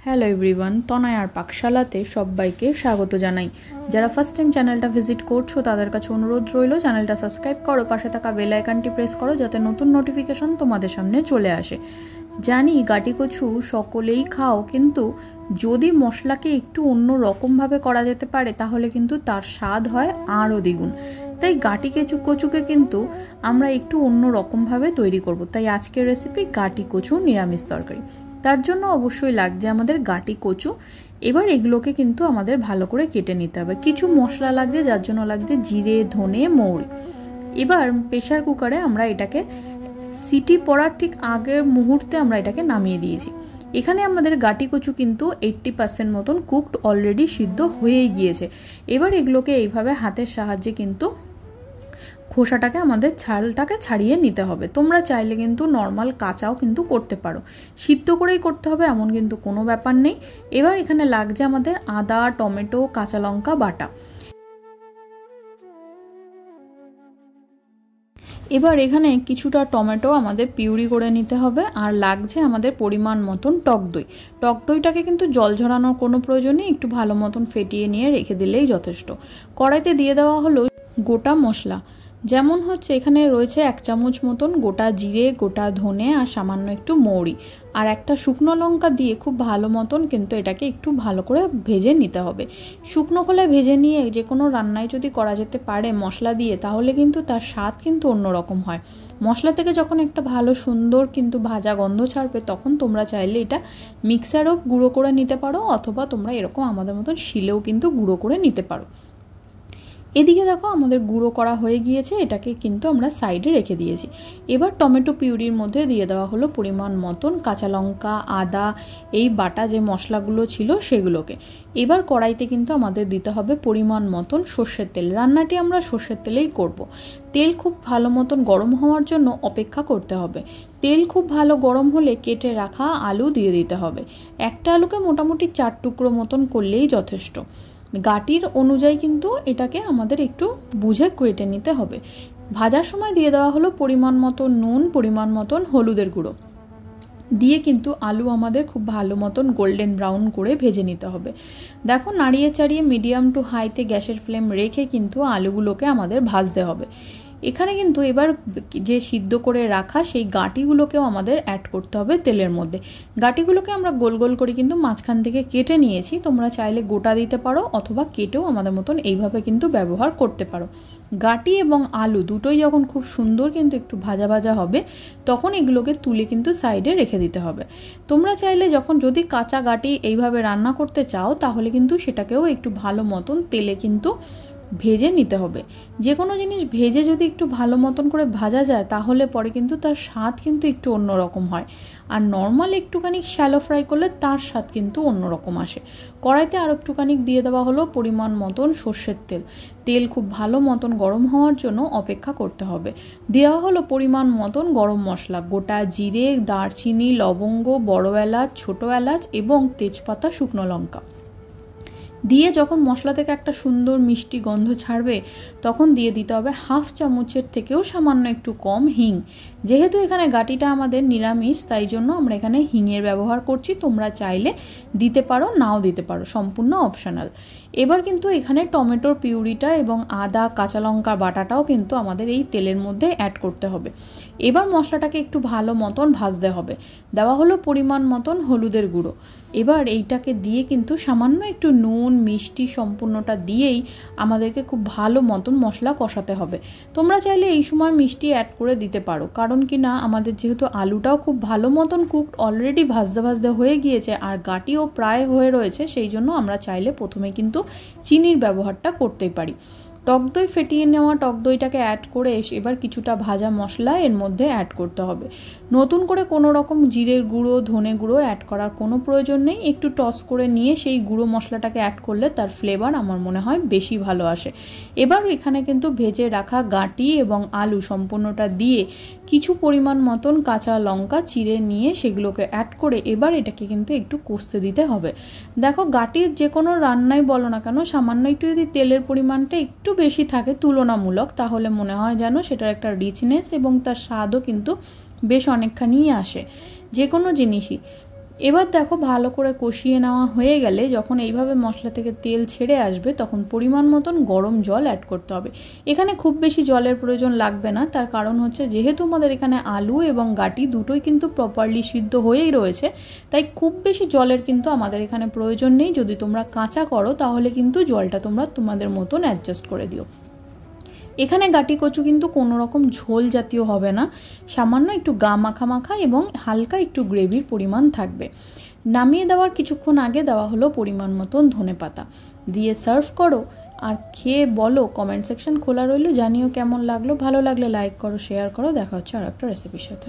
Hello everyone, তনয়ার পাকশালাতে সবাইকে স্বাগত জানাই। যারা ফার্স্ট টাইম চ্যানেলটা ভিজিট করছো তাদের কাছে অনুরোধ রইল, চ্যানেলটা সাবস্ক্রাইব করো, পাশে থাকা বেল আইকনটি প্রেস করো যাতে নতুন নোটিফিকেশন তোমাদের সামনে চলে আসে। জানি গাটি কচু সকলেই খাও, কিন্তু যদি মশলাকে একটু অন্য রকমভাবে করা যেতে পারে তাহলে কিন্তু তার স্বাদ হয় আরও দ্বিগুণ। তাই গাটি কচুকে কিন্তু আমরা একটু অন্য রকমভাবে তৈরি করব। তাই আজকের রেসিপি গাটি কচু নিরামিষ তরকারি। তার জন্য অবশ্যই লাগছে আমাদের গাটি কচু। এবার এগুলোকে কিন্তু আমাদের ভালো করে কেটে নিতে হবে। কিছু মশলা লাগছে, যার জন্য লাগছে জিরে, ধনে, মৌরি। এবার প্রেশার কুকারে আমরা এটাকে সিটি পড়ার ঠিক আগের মুহূর্তে আমরা এটাকে নামিয়ে দিয়েছি। এখানে আমাদের গাটি কচু কিন্তু 80% মতন কুকড অলরেডি, সিদ্ধ হয়েই গিয়েছে। এবার এগুলোকে এইভাবে হাতের সাহায্যে কিন্তু খোসাটাকে আমাদের ছালটাকে ছাড়িয়ে নিতে হবে। তোমরা চাইলে কিন্তু নর্মাল কাঁচাও কিন্তু করতে পারো, সিদ্ধ করেই করতে হবে এমন কিন্তু কোনো ব্যাপার নেই। এবার এখানে লাগছে আমাদের আদা, টমেটো, কাঁচা লঙ্কা বাটা। এবার এখানে কিছুটা টমেটো আমাদের পিউরি করে নিতে হবে, আর লাগছে আমাদের পরিমাণ মতন টক দই। টক দইটাকে কিন্তু জল ঝরানোর কোনো প্রয়োজন নেই, একটু ভালো মতন ফেটিয়ে নিয়ে রেখে দিলেই যথেষ্ট। কড়াইতে দিয়ে দেওয়া হলো গোটা মশলা, যেমন হচ্ছে এখানে রয়েছে 1 চামচ মতন গোটা জিরে, গোটা ধনে আর সামান্য একটু মৌরি, আর একটা শুকনো লঙ্কা দিয়ে খুব ভালো মতন কিন্তু এটাকে একটু ভালো করে ভেজে নিতে হবে। শুকনো খোলায় ভেজে নিয়ে যে কোনো রান্নায় যদি করা যেতে পারে মশলা দিয়ে, তাহলে কিন্তু তার স্বাদ কিন্তু অন্যরকম হয়। মশলা থেকে যখন একটা ভালো সুন্দর কিন্তু ভাজা গন্ধ ছাড়বে, তখন তোমরা চাইলে এটা মিক্সারও গুঁড়ো করে নিতে পারো, অথবা তোমরা এরকম আমাদের মতন শিলেও কিন্তু গুঁড়ো করে নিতে পারো। এদিকে দেখো আমাদের গুঁড়ো করা হয়ে গিয়েছে, এটাকে কিন্তু আমরা সাইডে রেখে দিয়েছি। এবার টমেটো পিউরির মধ্যে দিয়ে দেওয়া হলো পরিমাণ মতন কাঁচা লঙ্কা, আদা, এই বাটা যে মশলাগুলো ছিল সেগুলোকে। এবার কড়াইতে কিন্তু আমাদের দিতে হবে পরিমাণ মতন সর্ষের তেল। রান্নাটি আমরা সর্ষের তেলেই করব। তেল খুব ভালো মতন গরম হওয়ার জন্য অপেক্ষা করতে হবে। তেল খুব ভালো গরম হলে কেটে রাখা আলু দিয়ে দিতে হবে। একটা আলুকে মোটামুটি 4 টুকরো মতন করলেই যথেষ্ট। গাটির অনুযায়ী কিন্তু এটাকে আমাদের একটু বুঝে কেটে নিতে হবে। ভাজার সময় দিয়ে দেওয়া হলো পরিমাণ মতন নুন, পরিমাণ মতন হলুদের গুঁড়ো দিয়ে কিন্তু আলু আমাদের খুব ভালো মতন গোল্ডেন ব্রাউন করে ভেজে নিতে হবে। দেখো নাড়িয়ে চাড়িয়ে মিডিয়াম টু হাইতে গ্যাসের ফ্লেম রেখে কিন্তু আলুগুলোকে আমাদের ভাজতে হবে। এখানে কিন্তু এবার যে সিদ্ধ করে রাখা সেই গাঁটিগুলোকেও আমাদের অ্যাড করতে হবে তেলের মধ্যে। গাঁটিগুলোকে আমরা গোল গোল করে কিন্তু মাঝখান থেকে কেটে নিয়েছি। তোমরা চাইলে গোটা দিতে পারো, অথবা কেটেও আমাদের মতন এইভাবে কিন্তু ব্যবহার করতে পারো। গাঁটি এবং আলু দুটোই যখন খুব সুন্দর কিন্তু একটু ভাজা ভাজা হবে, তখন এগুলোকে তুলে কিন্তু সাইডে রেখে দিতে হবে। তোমরা চাইলে যদি কাঁচা গাঁটি এইভাবে রান্না করতে চাও, তাহলে কিন্তু সেটাকেও একটু ভালো মতন তেলে কিন্তু ভেজে নিতে হবে। যে কোনো জিনিস ভেজে যদি একটু ভালো মতন করে ভাজা যায়, তাহলে পরে কিন্তু তার স্বাদ কিন্তু একটু অন্যরকম হয়। আর নর্মাল একটুখানি শ্যালো ফ্রাই করলে তার স্বাদ কিন্তু অন্যরকম আসে। কড়াইতে আরও একটুখানি দিয়ে দেওয়া হলো পরিমাণ মতন সর্ষের তেল। তেল খুব ভালো মতন গরম হওয়ার জন্য অপেক্ষা করতে হবে। দেওয়া হলো পরিমাণ মতন গরম মশলা, গোটা জিরে, দারচিনি, লবঙ্গ, বড় এলাচ, ছোটো এলাচ এবং তেজপাতা, শুকনো লঙ্কা দিয়ে যখন মশলা থেকে একটা সুন্দর মিষ্টি গন্ধ ছাড়বে, তখন দিয়ে দিতে হবে 1/2 চামচের থেকেও সামান্য একটু কম হিং। যেহেতু এখানে গাটিটা আমাদের নিরামিষ, তাই জন্য আমরা এখানে হিঙের ব্যবহার করছি। তোমরা চাইলে দিতে পারো, নাও দিতে পারো, সম্পূর্ণ অপশনাল। এবার কিন্তু এখানে টমেটোর পিউরিটা এবং আদা, কাঁচা লঙ্কার বাটাটাও কিন্তু আমাদের এই তেলের মধ্যে অ্যাড করতে হবে। এবার মশলাটাকে একটু ভালো মতন ভাজতে হবে। দেওয়া হলো পরিমাণ মতন হলুদের গুঁড়ো। এবার এইটাকে দিয়ে কিন্তু সামান্য একটু নুন, মিষ্টি সম্পূর্ণটা দিয়েই আমাদেরকে খুব ভালো মতন মশলা কষাতে হবে। তোমরা চাইলে এই সময় মিষ্টি অ্যাড করে দিতে পারো, কারণ কি না আমাদের যেহেতু আলুটাও খুব ভালো মতন কুকড অলরেডি ভাজতে ভাজতে হয়ে গিয়েছে, আর গাটিও প্রায় হয়ে রয়েছে, সেই জন্য আমরা চাইলে প্রথমে কিন্তু চিনির ব্যবহারটা করতেই পারি। টক দই ফেটিয়ে নেওয়া টক দইটাকে অ্যাড করে এবার কিছুটা ভাজা মশলা এর মধ্যে অ্যাড করতে হবে। নতুন করে কোনো রকম জিরের গুঁড়ো, ধনে গুঁড়ো অ্যাড করার কোনো প্রয়োজন নেই। একটু টস করে নিয়ে সেই গুঁড়ো মশলাটাকে অ্যাড করলে তার ফ্লেভার আমার মনে হয় বেশি ভালো আসে। এবার এখানে কিন্তু ভেজে রাখা গাঁটি এবং আলু সম্পূর্ণটা দিয়ে কিছু পরিমাণ মতন কাঁচা লঙ্কা চিড়ে নিয়ে সেগুলোকে অ্যাড করে এবার এটাকে কিন্তু একটু কষতে দিতে হবে। দেখো গাঁটির যে কোনো রান্নাই বলো না কেন, সামান্য একটু যদি তেলের পরিমাণটা একটু বেশি থাকে তুলনামূলক, তাহলে মনে হয় যেন সেটার একটা রিচনেস এবং তার স্বাদও কিন্তু বেশ অনেকখানি আসে। যে কোনো জিনিসই এবার দেখো ভালো করে কষিয়ে নেওয়া হয়ে গেলে যখন এইভাবে মশলা থেকে তেল ছেড়ে আসবে তখন পরিমাণ মতন গরম জল অ্যাড করতে হবে। এখানে খুব বেশি জলের প্রয়োজন লাগবে না, তার কারণ হচ্ছে যেহেতু আমাদের এখানে আলু এবং গাটি দুটোই কিন্তু প্রপারলি সিদ্ধ হয়েই রয়েছে, তাই খুব বেশি জলের কিন্তু আমাদের এখানে প্রয়োজন নেই। যদি তোমরা কাঁচা করো তাহলে কিন্তু জলটা তোমরা তোমাদের মতন অ্যাডজাস্ট করে দিও। এখানে গাটি কচু কিন্তু কোনো রকম ঝোল জাতীয় হবে না, সামান্য একটু গা মাখা মাখা এবং হালকা একটু গ্রেভির পরিমাণ থাকবে। নামিয়ে দেওয়ার কিছুক্ষণ আগে দেওয়া হলো পরিমাণ মতন ধনেপাতা, দিয়ে সার্ভ করো আর খেয়ে বলো। কমেন্ট সেকশন খোলা রইলো, জানিও কেমন লাগলো। ভালো লাগলে লাইক করো, শেয়ার করো। দেখা হচ্ছে আর একটা রেসিপির সাথে।